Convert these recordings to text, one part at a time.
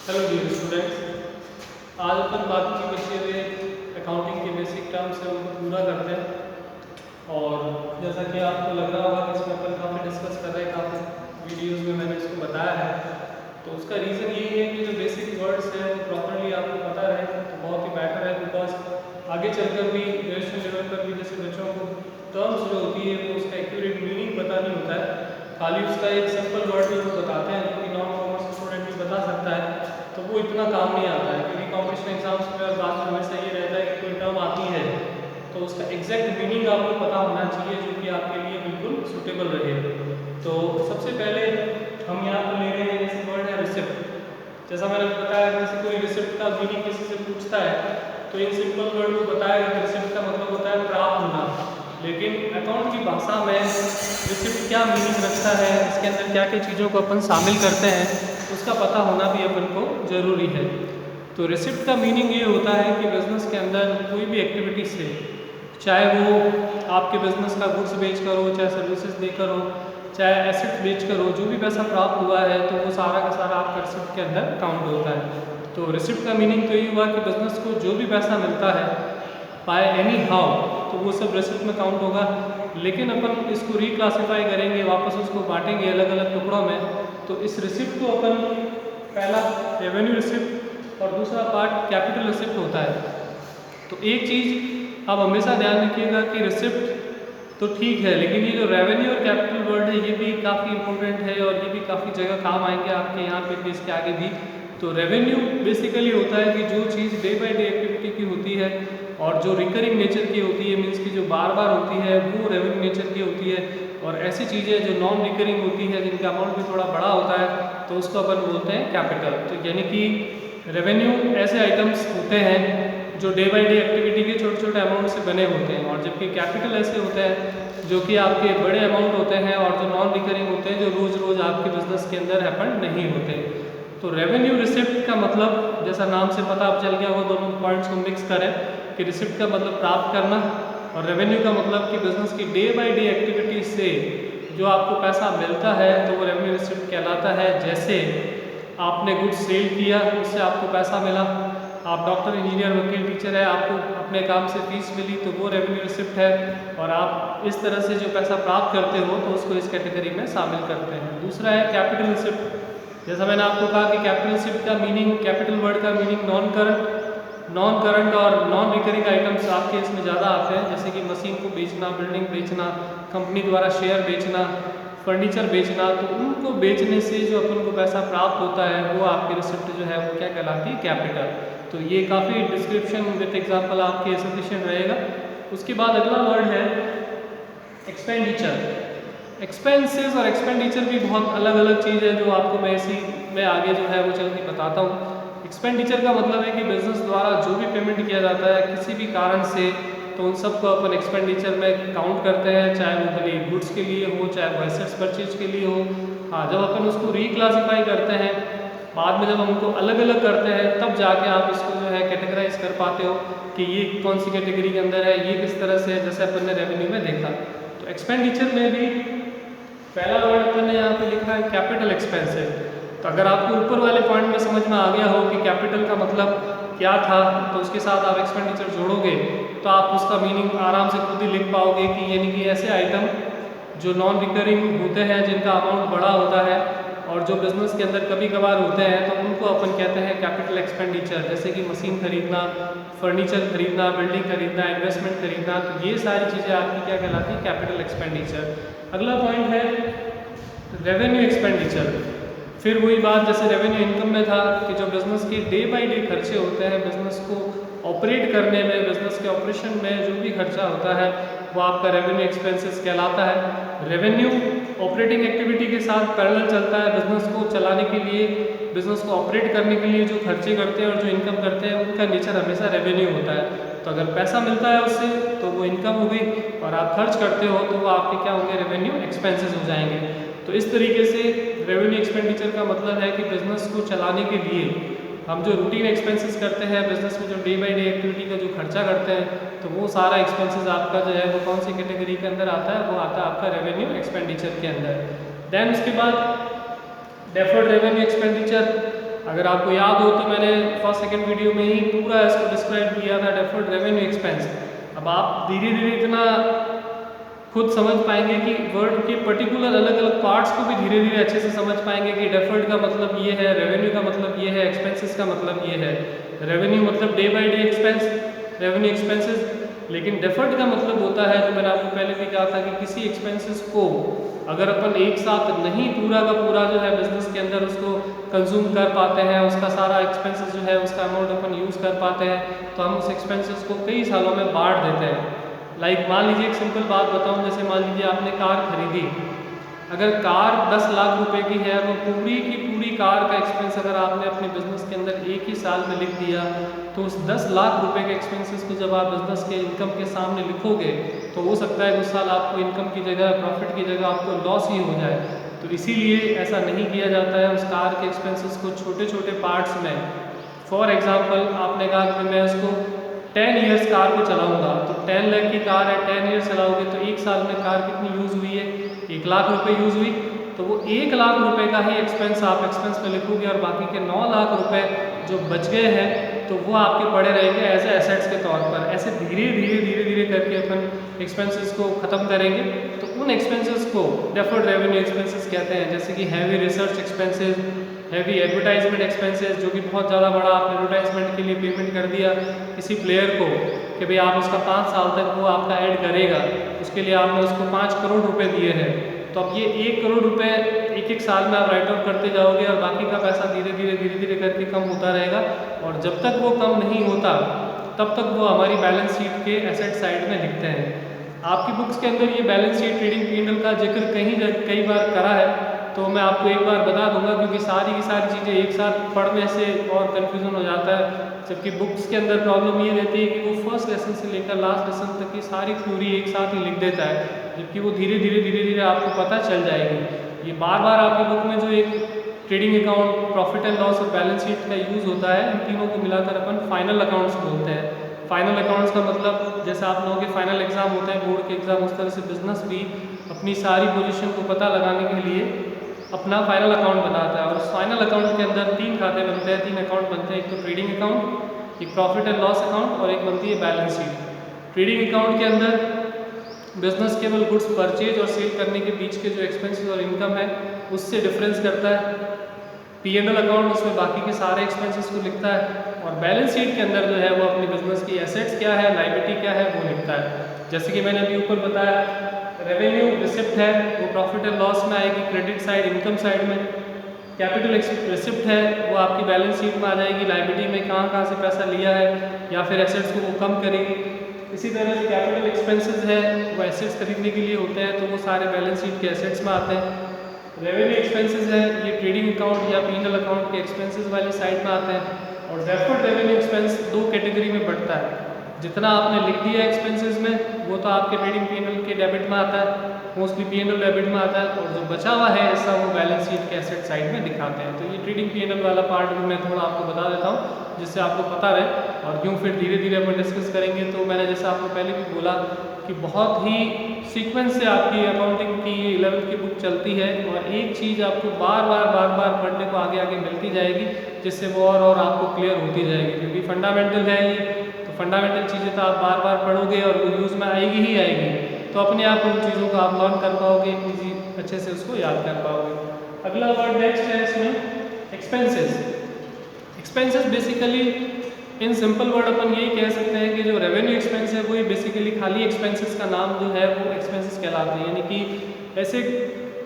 Hello dear students, आज अपन बाकी के बचे हुए अकाउंटिंग के बेसिक टर्म्स हैं उनको पूरा करते हैं। और जैसा कि आपको लग रहा होगा कि इसमें अपन काफ़ी डिस्कस कर रहे हैं, काफ़ी वीडियोस में मैंने इसको बताया है। तो उसका रीज़न यही है कि जो बेसिक वर्ड्स हैं वो प्रॉपरली आपको पता रहे तो बहुत ही बेटर है। बिकॉज आगे चलकर भी ग्रेजुएशन लेवल पर भी जैसे बच्चों को टर्म्स जो होती है वो उसका एक्यूरेट मीनिंग पता नहीं होता है, खाली उसका एक सिंपल वर्ड भी वो बताते हैं जो कि नॉन कॉमर्स स्टूडेंट भी बता सकता है, तो वो इतना काम नहीं आता है। क्योंकि कॉम्पिटिशन एग्जाम्स में और बाद में हमेशा ये रहता है कि कोई टर्म आती है तो उसका एग्जैक्ट मीनिंग आपको पता होना चाहिए जो कि आपके लिए बिल्कुल सूटेबल रहे। तो सबसे पहले हम यहाँ पर ले रहे हैं जैसे वर्ड है रिसिप्ट। जैसा मैंने बताया जैसे कोई रिसिप्ट का मीनिंग किसी से पूछता है तो इन सिंपल वर्ड को बताएगा कि रिसिप्ट का मतलब होता है प्राप्त होना। लेकिन अकाउंट की भाषा में रिसिप्ट क्या मीनिंग रखता है, इसके अंदर क्या क्या चीज़ों को अपन शामिल करते हैं, उसका पता होना भी अपन को ज़रूरी है। तो रिसिप्ट का मीनिंग ये होता है कि बिज़नेस के अंदर कोई भी एक्टिविटी से, चाहे वो आपके बिज़नेस का गुड्स बेच कर हो, चाहे सर्विसेज देकर हो, चाहे एसेट्स बेच कर हो, जो भी पैसा प्राप्त हुआ है तो वो सारा का सारा आपका रिसिप्ट के अंदर काउंट होता है। तो रिसिप्ट का मीनिंग तो ये हुआ कि बिज़नेस को जो भी पैसा मिलता है बाय एनी हाउ तो वो सब रिसिप्ट में काउंट होगा। लेकिन अपन इसको रिक्लासीफाई करेंगे, वापस उसको बांटेंगे अलग अलग टुकड़ों में। तो इस रिसिप्ट को अपन पहला रेवेन्यू रिसिप्ट और दूसरा पार्ट कैपिटल रिसिप्ट होता है। तो एक चीज़ आप हमेशा ध्यान रखिएगा कि रिसिप्ट तो ठीक है, लेकिन ये जो रेवेन्यू और कैपिटल वर्ड है ये भी काफ़ी इंपॉर्टेंट है और ये भी काफ़ी जगह काम आएंगे आपके यहाँ पे भी, इसके आगे भी। तो रेवेन्यू बेसिकली होता है कि जो चीज़ डे बाय डे एक्टिविटी की होती है और जो रिकरिंग नेचर की होती है, मीन्स की जो बार बार होती है वो रेवेन्यू नेचर की होती है। और ऐसी चीज़ें जो नॉन रिकरिंग होती है जिनका अमाउंट भी थोड़ा बड़ा होता है तो उसको अपन बोलते हैं कैपिटल। तो यानी कि रेवेन्यू ऐसे आइटम्स होते हैं जो डे बाय डे एक्टिविटी के छोटे छोटे अमाउंट से बने होते हैं, और जबकि कैपिटल ऐसे होते हैं जो कि आपके बड़े अमाउंट होते हैं और जो नॉन रिकरिंग होते हैं जो रोज़ रोज़ आपके बिजनेस के अंदर हैपन नहीं होते। तो रेवेन्यू रिसिप्ट का मतलब जैसा नाम से पता चल गया वो दोनों पॉइंट्स को मिक्स करें कि रिसिप्ट का मतलब प्राप्त करना और रेवेन्यू का मतलब कि बिजनेस की डे बाय डे एक्टिविटी से जो आपको पैसा मिलता है तो वो रेवेन्यू रिसिप्ट कहलाता है। जैसे आपने गुड्स सेल किया, उससे आपको पैसा मिला, आप डॉक्टर, इंजीनियर, वकील, टीचर है, आपको अपने काम से फीस मिली तो वो रेवेन्यू रिसिप्ट है। और आप इस तरह से जो पैसा प्राप्त करते हो तो उसको इस कैटेगरी में शामिल करते हैं। दूसरा है कैपिटल रिसिप्ट। जैसा मैंने आपको कहा कि कैपिटल रिसिप्ट का मीनिंग, कैपिटल वर्ड का मीनिंग नॉन करंट और नॉन रिकरिंग आइटम्स आपके इसमें ज़्यादा आते हैं, जैसे कि मशीन को बेचना, बिल्डिंग बेचना, कंपनी द्वारा शेयर बेचना, फर्नीचर बेचना। तो उनको बेचने से जो अपन को पैसा प्राप्त होता है वो आपकी रिसिप्ट जो है वो क्या कहलाती है, कैपिटल। तो ये काफ़ी डिस्क्रिप्शन विथ एग्जांपल आपके सफिशिएंट रहेगा। उसके बाद अगला वर्ड है एक्सपेंडिचर। एक्सपेंसेस और एक्सपेंडिचर भी बहुत अलग अलग चीज़ है जो आपको मैं इसी में आगे जो है वो चल के बताता हूँ। एक्सपेंडिचर का मतलब है कि बिजनेस द्वारा जो भी पेमेंट किया जाता है किसी भी कारण से तो उन सबको अपन एक्सपेंडिचर में काउंट करते हैं, चाहे वो भले गुड्स के लिए हो, चाहे वो एसेट्स परचेज के लिए हो। हाँ, जब अपन उसको रिक्लासीफाई करते हैं, बाद में जब हम उनको अलग अलग करते हैं तब जाके आप इसको जो है कैटेगराइज कर पाते हो कि ये कौन सी कैटेगरी के अंदर है, ये किस तरह से है, जैसे अपन ने रेवेन्यू में देखा। तो एक्सपेंडिचर में भी पहला वर्ड अपन ने यहाँ पे लिखा है कैपिटल एक्सपेंसेस। तो अगर आपको ऊपर वाले पॉइंट में समझ में आ गया हो कि कैपिटल का मतलब क्या था तो उसके साथ आप एक्सपेंडिचर जोड़ोगे तो आप उसका मीनिंग आराम से खुद ही लिख पाओगे कि यानी कि ऐसे आइटम जो नॉन रिकरिंग होते हैं, जिनका अमाउंट बड़ा होता है और जो बिजनेस के अंदर कभी कभार होते हैं तो उनको अपन कहते हैं कैपिटल एक्सपेंडिचर। जैसे कि मशीन खरीदना, फर्नीचर खरीदना, बिल्डिंग खरीदना, इन्वेस्टमेंट खरीदना, तो ये सारी चीज़ें आपकी क्या कहलाती है, कैपिटल एक्सपेंडिचर। अगला पॉइंट है रेवेन्यू एक्सपेंडिचर। फिर वही बात जैसे रेवेन्यू इनकम में था कि जो बिज़नेस के डे बाय डे खर्चे होते हैं, बिज़नेस को ऑपरेट करने में, बिज़नेस के ऑपरेशन में जो भी खर्चा होता है वो आपका रेवेन्यू एक्सपेंसेस कहलाता है। रेवेन्यू ऑपरेटिंग एक्टिविटी के साथ पैरेलल चलता है। बिज़नेस को चलाने के लिए, बिज़नेस को ऑपरेट करने के लिए जो खर्चे करते हैं और जो इनकम करते हैं उनका नेचर हमेशा रेवेन्यू होता है। तो अगर पैसा मिलता है उससे तो वो इनकम हो गई, और आप खर्च करते हो तो वो आपके क्या होंगे, रेवेन्यू एक्सपेंसेस हो जाएंगे। तो इस तरीके से रेवेन्यू एक्सपेंडिचर का मतलब है कि बिज़नेस को चलाने के लिए हम जो रूटीन एक्सपेंसेस करते हैं, बिज़नेस में जो डे बाय डे एक्टिविटी का जो खर्चा करते हैं, तो वो सारा एक्सपेंसेस आपका जो है वो कौन सी कैटेगरी के अंदर आता है, वो आता है आपका रेवेन्यू एक्सपेंडिचर के अंदर। देन उसके बाद डेफर्ड रेवेन्यू एक्सपेंडिचर। अगर आपको याद हो तो मैंने फर्स्ट सेकंड वीडियो में ही पूरा इसको डिस्क्राइब किया था, डेफर्ड रेवेन्यू एक्सपेंस। अब आप धीरे धीरे इतना खुद समझ पाएंगे कि वर्ड के पर्टिकुलर अलग अलग पार्ट्स को भी धीरे धीरे अच्छे से समझ पाएंगे कि डेफर्ड का मतलब ये है, रेवेन्यू का मतलब ये है, एक्सपेंसेस का मतलब ये है। रेवेन्यू मतलब day by day expense, revenue expenses, लेकिन डेफर्ड का मतलब होता है, जो मैंने आपको पहले भी कहा था, कि किसी एक्सपेंसेस को अगर अपन एक साथ नहीं पूरा का पूरा जो है बिजनेस के अंदर उसको कंज्यूम कर पाते हैं, उसका सारा एक्सपेंसेस जो है उसका अमाउंट अपन यूज़ कर पाते हैं, तो हम उस एक्सपेंसेस को कई सालों में बांट देते हैं। लाइक मान लीजिए एक सिंपल बात बताऊं, जैसे मान लीजिए आपने कार खरीदी, अगर कार 10 लाख रुपए की है, वो पूरी की पूरी कार का एक्सपेंस अगर आपने अपने बिजनेस के अंदर एक ही साल में लिख दिया, तो उस 10 लाख रुपए के एक्सपेंसेस को जब आप बिजनेस के इनकम के सामने लिखोगे, तो हो सकता है उस साल आपको इनकम की जगह, प्रॉफिट की जगह आपको लॉस ही हो जाए। तो इसीलिए ऐसा नहीं किया जाता है, उस कार के एक्सपेंसेस को छोटे छोटे पार्ट्स में। फॉर एग्जाम्पल आपने कहा कि मैं उसको 10 ईयर्स कार को चलाऊंगा, तो 10 लाख की कार है, 10 ईयर्स चलाओगे तो एक साल में कार कितनी यूज़ हुई है, 1 लाख रुपए यूज़ हुई, तो वो 1 लाख रुपए का ही एक्सपेंस आप एक्सपेंस में लिखोगे, और बाकी के 9 लाख रुपए जो बच गए हैं तो वो आपके पड़े रहेंगे एज ए एसेट्स के तौर पर। ऐसे धीरे धीरे धीरे धीरे करके अपन एक्सपेंसेस को ख़त्म करेंगे, तो उन एक्सपेंसेस को डेफर्ड रेवेन्यू एक्सपेंसेस कहते हैं। जैसे कि heavy research expenses, heavy advertisement expenses, जो कि बहुत ज़्यादा बड़ा आप एडवर्टाइजमेंट के लिए पेमेंट कर दिया किसी प्लेयर को कि भाई आप उसका 5 साल तक वो आपका ऐड करेगा, उसके लिए आपने उसको 5 करोड़ रुपए दिए हैं, तो अब ये 1 करोड़ रुपए एक एक साल में आप राइट ऑफ करते जाओगे, और बाकी का पैसा धीरे धीरे करके कम होता रहेगा, और जब तक वो कम नहीं होता तब तक वो हमारी बैलेंस शीट के एसेट साइड में दिखते हैं। आपकी बुक्स के अंदर ये बैलेंस शीट, ट्रेडिंग P&L का जिक्र कई बार करा है, तो मैं आपको एक बार बता दूंगा, क्योंकि सारी की सारी चीज़ें एक साथ पढ़ने से और कन्फ्यूज़न हो जाता है। जबकि बुक्स के अंदर प्रॉब्लम ये रहती है कि वो फर्स्ट लेसन से लेकर लास्ट लेसन तक की सारी थ्योरी एक साथ ही लिख देता है, जबकि वो धीरे धीरे आपको पता चल जाएगी। ये बार बार आपकी बुक में जो एक trading account, profit and loss और बैलेंस शीट का यूज़ होता है, इन तीनों को मिलाकर अपन फाइनल अकाउंट्स बोलते हैं। फाइनल अकाउंट्स का मतलब, जैसे आप लोगों के फाइनल एग्जाम होते हैं, बोर्ड के एग्जाम, उस तरह से बिजनेस भी अपनी सारी पोजीशन को पता लगाने के लिए अपना फाइनल अकाउंट बनाता है। और उस फाइनल अकाउंट के अंदर 3 खाते बनते हैं, 3 अकाउंट बनते हैं, एक तो ट्रेडिंग अकाउंट, एक प्रॉफिट एंड लॉस अकाउंट, और एक बनती है बैलेंस शीट। ट्रेडिंग अकाउंट के अंदर बिजनेस केवल गुड्स परचेज और सेल करने के बीच के जो एक्सपेंसेस और इनकम है उससे डिफरेंस करता है। P&L अकाउंट उसमें बाकी के सारे एक्सपेंसेस को लिखता है, और बैलेंस शीट के अंदर जो है वो अपनी बिजनेस की एसेट्स क्या है, लायबिलिटी क्या है, वो लिखता है। जैसे कि मैंने अभी ऊपर बताया, रेवेन्यू रिसिप्ट है वो प्रॉफिट एंड लॉस में आएगी, क्रेडिट साइड इनकम साइड में। कैपिटल रिसिप्ट है वो आपकी बैलेंस शीट में आ जाएगी, लायबिलिटी में कहाँ से पैसा लिया है या फिर एसेट्स को वो कम करेगी। इसी तरह से कैपिटल एक्सपेंसेस है वो एसेट्स खरीदने के लिए होते हैं, तो वो सारे बैलेंस शीट के एसेट्स में आते हैं। रेवेन्यू एक्सपेंसेस है ये ट्रेडिंग अकाउंट या P&L अकाउंट के एक्सपेंसेस वाली साइड में आते हैं। और डेफर्ड रेवेन्यू एक्सपेंस 2 कैटेगरी में बढ़ता है। जितना आपने लिख दिया एक्सपेंसेस में वो तो आपके ट्रेडिंग P&L के डेबिट में आता है, मोस्टली P&L डेबिट में आता है, और जो बचा हुआ है ऐसा वो बैलेंस शीट के एसेट साइड में दिखाते हैं। तो ये ट्रेडिंग P&L वाला पार्ट भी मैं थोड़ा आपको बता देता हूँ, जिससे आपको पता रहे, और क्यों फिर धीरे धीरे अपन डिस्कस करेंगे। तो मैंने जैसा आपको पहले भी बोला कि बहुत ही सीक्वेंस से आपकी अकाउंटिंग की 11th की बुक चलती है, और एक चीज़ आपको बार बार पढ़ने को आगे आगे मिलती जाएगी, जिससे वो और आपको क्लियर होती जाएगी। क्योंकि फंडामेंटल है ये, तो फंडामेंटल चीज़ें तो आप बार बार पढ़ोगे और वो यूज़ में आएगी ही आएगी, तो अपने आप उन चीज़ों को आप लर्न कर पाओगे, ईजी अच्छे से उसको याद कर पाओगे। अगला वर्ड नेक्स्ट है इसमें expenses. Expenses basically in simple word अपन यही कह सकते हैं कि जो रेवेन्यू एक्सपेंस है वो ही बेसिकली खाली एक्सपेंसेस का नाम जो है वो एक्सपेंसेस कहलाते हैं। यानी कि ऐसे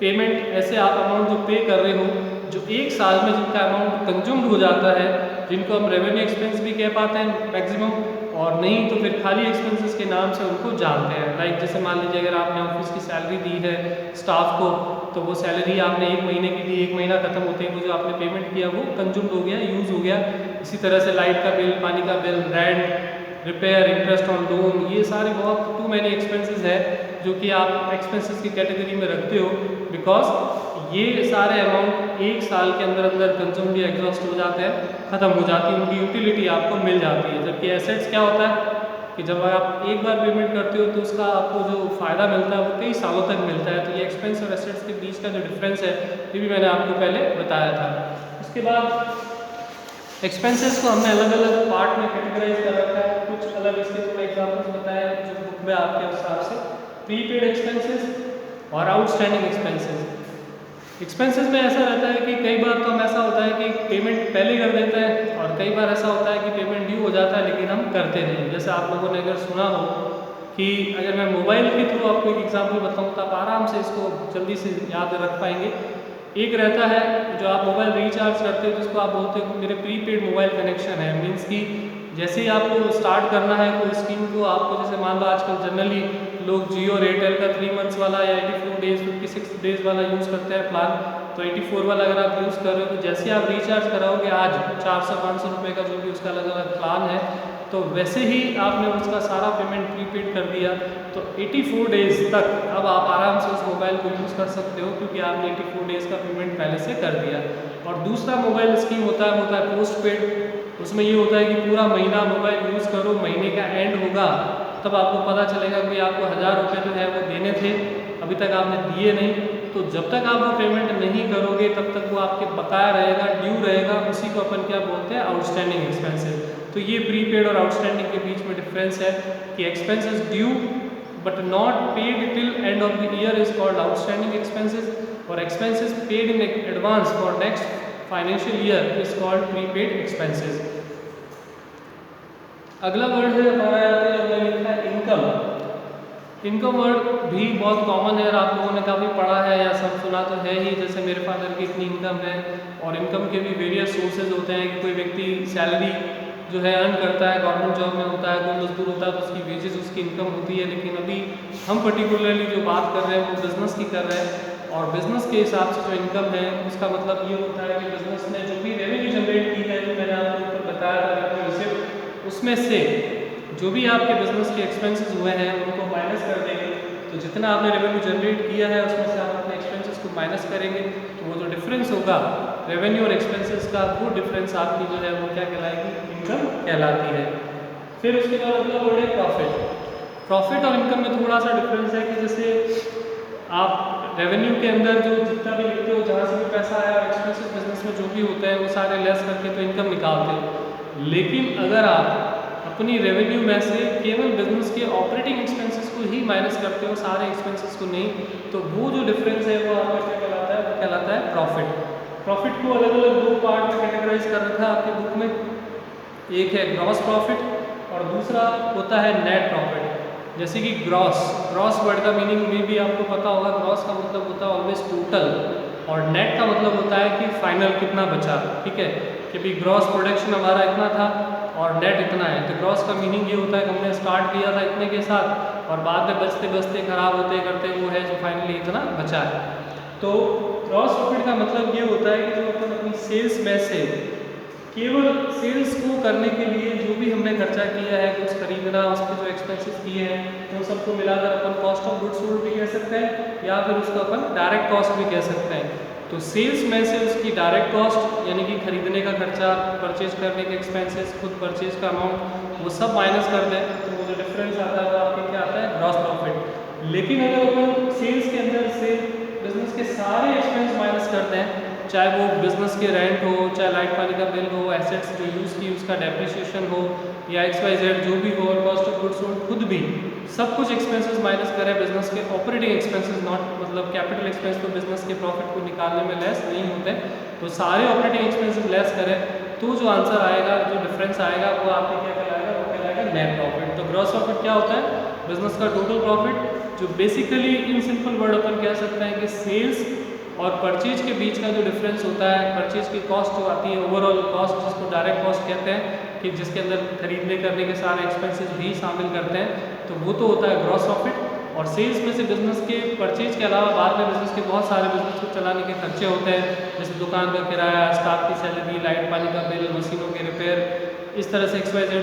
पेमेंट, ऐसे आप अमाउंट जो पे कर रहे हो जो एक साल में जिनका अमाउंट कंज्यूम्ड हो जाता है, जिनको हम रेवेन्यू एक्सपेंस भी कह पाते हैं मैक्सिमम, और नहीं तो फिर खाली एक्सपेंसेस के नाम से उनको जानते हैं। लाइक जैसे मान लीजिए अगर आपने ऑफिस की सैलरी दी है स्टाफ को, तो वो सैलरी आपने 1 महीने की दी, 1 महीना खत्म होते ही वो जो आपने पेमेंट किया वो कंज्यूम्ड हो गया, यूज़ हो गया। इसी तरह से लाइट का बिल, पानी का bill, rent, repair, interest on loan, ये सारे बहुत टू मैनी एक्सपेंसेस है जो कि आप एक्सपेंसेस की कैटेगरी में रखते हो, बिकॉज ये सारे अमाउंट एक साल के अंदर अंदर कंज्यूम्ड या एग्जॉस्ट हो जाते हैं, ख़त्म हो जाती है, उनकी यूटिलिटी आपको मिल जाती है। जबकि एसेट्स क्या होता है कि जब आप एक बार पेमेंट करते हो तो उसका आपको जो फ़ायदा मिलता है वो कई सालों तक मिलता है। तो ये एक्सपेंस और एसेट्स के बीच का जो डिफरेंस है ये भी मैंने आपको पहले बताया था। उसके बाद एक्सपेंसेस को हमने अलग अलग पार्ट में कैटेगराइज कर रखा है, कुछ अलग इसके थोड़ा एग्जांपल्स बताए जो बुक में आपके हिसाब से। प्रीपेड एक्सपेंसेस और आउटस्टैंडिंग एक्सपेंसेस। एक्सपेंसेस में ऐसा रहता है कि कई बार तो हम ऐसा होता है कि पेमेंट पहले कर देते हैं और कई बार ऐसा होता है कि पेमेंट ड्यू हो जाता है लेकिन हम करते नहीं। जैसे आप लोगों ने अगर सुना हो कि अगर मैं मोबाइल के थ्रू आपको एक एग्जांपल बताऊं तो आप आराम से इसको जल्दी से याद रख पाएंगे। एक रहता है जो आप मोबाइल रिचार्ज करते हो जिसको आप बोलते हो कि मेरे प्रीपेड मोबाइल कनेक्शन है। मीन्स कि जैसे ही आपको स्टार्ट करना है कोई स्कीम को, आपको जैसे मान लो आजकल जनरली लोग जियो और एयरटेल का 3 मंथ्स वाला या 84 डेज 56 डेज वाला यूज़ करते हैं प्लान। तो 84 वाला अगर आप यूज़ कर रहे हो तो जैसे ही आप रिचार्ज कराओगे आज 400-500 रुपये का जो भी उसका अलग अलग प्लान है, तो वैसे ही आपने उसका सारा पेमेंट प्रीपेड कर दिया तो 84 डेज़ तक अब आप आराम से उस मोबाइल को यूज़ कर सकते हो क्योंकि आपने 84 डेज़ का पेमेंट पहले से कर दिया। और दूसरा मोबाइल स्कीम होता है पोस्ट पेड। उसमें ये होता है कि पूरा महीना मोबाइल यूज़ करो, महीने का एंड होगा तब आपको पता चलेगा कि आपको 1000 रुपये जो है वो देने थे, अभी तक आपने दिए नहीं। तो जब तक आप वो पेमेंट नहीं करोगे तब तक वो आपके बकाया रहेगा, ड्यू रहेगा। उसी को अपन क्या बोलते हैं, आउटस्टैंडिंग एक्सपेंसेस। तो ये प्रीपेड और आउटस्टैंडिंग के बीच में डिफरेंस है कि expenses due but not paid till end of the year is called outstanding expenses, और expenses paid in advance for next financial year is called prepaid expenses. अगला word है हमारा यहाँ पे जो हमने लिखा है इनकम। इनकम वर्ड भी बहुत कॉमन है और आप लोगों ने काफ़ी पढ़ा है या सब सुना तो है ही। जैसे मेरे फादर की इतनी इनकम है, और इनकम के भी वेरियस सोर्सेज होते हैं कि कोई व्यक्ति सैलरी जो है अर्न करता है, गवर्नमेंट जॉब में होता है, कोई मजदूर होता है तो उसकी वेजेस उसकी इनकम होती है। लेकिन अभी हम पर्टिकुलरली जो बात कर रहे हैं वो बिज़नेस की कर रहे हैं, और बिज़नेस के हिसाब से जो इनकम है उसका मतलब ये होता है कि बिज़नेस ने जो भी रेवेन्यू जनरेट की है, जो मैंने आपको ऊपर बताया था रेवेन्यू रिसिप्ट, उसमें से जो भी आपके बिजनेस के एक्सपेंसेस हुए हैं उनको माइनस कर देंगे। तो जितना आपने रेवेन्यू जनरेट किया है उसमें से आप अपने एक्सपेंसेस को माइनस करेंगे, तो वो जो डिफरेंस होगा रेवेन्यू और एक्सपेंसेस का, वो डिफरेंस आपकी जो है वो क्या कहलाएगी, इनकम कहलाती है। फिर उसके बाद अगला वर्ड है प्रॉफिट। प्रॉफिट और इनकम में थोड़ा सा डिफरेंस है कि जैसे आप रेवेन्यू के अंदर जो जितना भी लिखते हो, जहाँ से भी पैसा आया, एक्सपेंसेस बिजनेस में जो भी होते हैं वो सारे लेस करके तो इनकम निकालते हो। लेकिन अगर आप अपनी रेवेन्यू में से केवल बिजनेस के ऑपरेटिंग एक्सपेंसेस को ही माइनस करते हो, सारे एक्सपेंसेस को नहीं, तो वो जो डिफरेंस है वो आपका क्या कहलाता है, वो कहलाता है प्रॉफिट। प्रॉफिट को अलग अलग दो पार्ट में कैटेगराइज कर रखा है आपकी बुक में। एक है ग्रॉस प्रॉफिट और दूसरा होता है नेट प्रॉफिट। जैसे कि ग्रॉस वर्ड का मीनिंग में भी आपको पता होगा। ग्रॉस का मतलब होता है ऑलवेज टोटल, और नेट का मतलब होता है कि फाइनल कितना बचा। ठीक है, कि भाई ग्रॉस प्रोडक्शन हमारा इतना था और नेट इतना है। तो ग्रॉस का मीनिंग ये होता है कि हमने स्टार्ट किया था इतने के साथ और बाद में बचते बचते खराब होते करते वो है जो फाइनली इतना बचा है। तो ग्रॉस प्रॉफिट का मतलब ये होता है कि जो अपन अपनी सेल्स में से केवल सेल्स को करने के लिए जो भी हमने खर्चा किया है, कुछ खरीदना, उसके जो एक्सपेंसेस किए हैं, उन सबको मिलाकर अपन कॉस्ट ऑफ गुड्स सोल्ड भी कह सकते हैं, या फिर उसको अपन डायरेक्ट कॉस्ट भी कह सकते हैं। तो सेल्स में से उसकी डायरेक्ट कॉस्ट यानी कि खरीदने का खर्चा, परचेज करने के एक्सपेंसेस, खुद परचेज का अमाउंट, वो सब माइनस कर दें तो वो जो डिफरेंस आता है वो आपके क्या आता है, ग्रॉस प्रॉफिट। लेकिन अगर अपन सेल्स के अंदर से बिजनेस के सारे एक्सपेंस माइनस करते हैं, चाहे वो बिजनेस के रेंट हो, चाहे लाइट पानी का बिल हो, एसेट्स जो यूज़ की उसका डेप्रिसिएशन हो, या XYZ जो भी हो, और कॉस्ट ऑफ गुड्स सोल्ड खुद भी सब कुछ एक्सपेंसेस माइनस करें बिजनेस के ऑपरेटिंग एक्सपेंसेस, नॉट मतलब कैपिटल एक्सपेंस तो बिजनेस के प्रॉफिट को निकालने में लेस नहीं होते, तो सारे ऑपरेटिंग एक्सपेंसेस लेस करें तो जो आंसर आएगा, जो डिफरेंस आएगा वो आपके क्या कहलाएगा, वो कहलाएगा नेट प्रॉफिट। तो ग्रॉस प्रॉफिट क्या होता है, बिजनेस का टोटल प्रॉफिट, जो बेसिकली इन सिंपल वर्ड अपन कह सकते हैं कि सेल्स और परचेज के बीच का जो डिफरेंस होता है, परचेज की कॉस्ट जो आती है, ओवरऑल कॉस्ट जिसको डायरेक्ट कॉस्ट कहते हैं, कि जिसके अंदर खरीदने करने के सारे एक्सपेंसेस भी शामिल करते हैं, तो वो तो होता है ग्रॉस प्रॉफिट। और सेल्स में से बिजनेस के परचेज के अलावा बाद में बिजनेस के बहुत सारे बिजनेस को चलाने के खर्चे होते हैं, जैसे दुकान का किराया, स्टाफ की सैलरी, लाइट पानी का बिल, मशीनों के रिपेयर, इस तरह से XYZ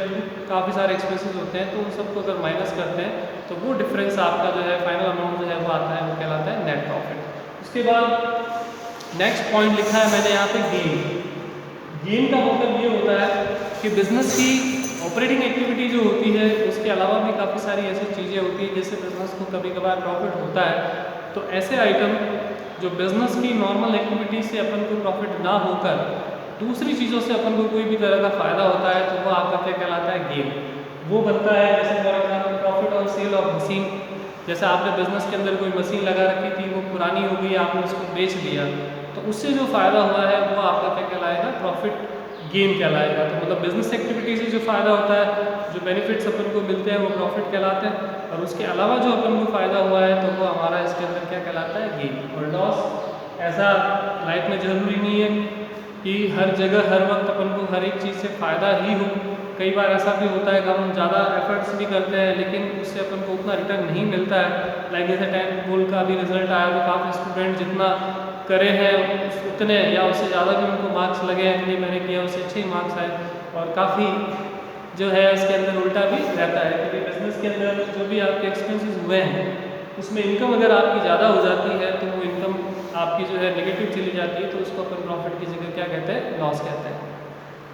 काफ़ी सारे एक्सपेंसेस होते हैं। तो उन सबको अगर माइनस करते हैं तो वो डिफरेंस आपका जो है फाइनल अमाउंट जो है वो आता है, वो कहलाता है नेट प्रॉफिट। उसके बाद नेक्स्ट पॉइंट लिखा है मैंने यहाँ पे गेन। गेन का मतलब ये होता है कि बिजनेस की ऑपरेटिंग एक्टिविटी जो होती है उसके अलावा भी काफ़ी सारी ऐसी चीज़ें होती हैं जिससे बिजनेस को कभी कभार प्रॉफिट होता है। तो ऐसे आइटम जो बिजनेस की नॉर्मल एक्टिविटी से अपन को प्रॉफिट ना होकर दूसरी चीज़ों से अपन को कोई भी तरह का फ़ायदा होता है तो वो आपका क्या कहलाता है, गेन। वो बनता है जैसे for example profit on sale of machine. जैसे आपने बिजनेस के अंदर कोई मशीन लगा रखी थी, वो पुरानी हो गई, आपने उसको बेच दिया, तो उससे जो फ़ायदा हुआ है वो आपका क्या कहलाएगा, प्रॉफिट गेन कहलाएगा। तो मतलब बिजनेस एक्टिविटी से जो फ़ायदा होता है, जो बेनिफिट्स अपन को मिलते हैं वो प्रॉफिट कहलाते हैं, और उसके अलावा जो अपन को फ़ायदा हुआ है तो वो हमारा इसके अंदर क्या कहलाता है, गेन। और लॉस ऐसा लाइफ में ज़रूरी नहीं है कि हर जगह हर वक्त अपन को हर एक चीज़ से फ़ायदा ही हो। कई बार ऐसा भी होता है कि हम ज़्यादा एफर्ट्स भी करते हैं लेकिन उससे अपन को उतना रिटर्न नहीं मिलता है। लाइक जैसे 10th बोर्ड का भी रिजल्ट आया तो काफ़ी स्टूडेंट जितना करे हैं उतने या उससे ज़्यादा भी उनको मार्क्स लगे हैं, जितनी मैंने किया उससे अच्छे ही मार्क्स आए, और काफ़ी जो है इसके अंदर उल्टा भी रहता है, क्योंकि बिजनेस के अंदर जो भी आपके एक्सपेंसेस हुए हैं उसमें इनकम अगर आपकी ज़्यादा हो जाती है तो वो इनकम आपकी जो है नेगेटिव चली जाती है, तो उसको अपन प्रॉफिट की जगह क्या कहते हैं, लॉस कहते हैं।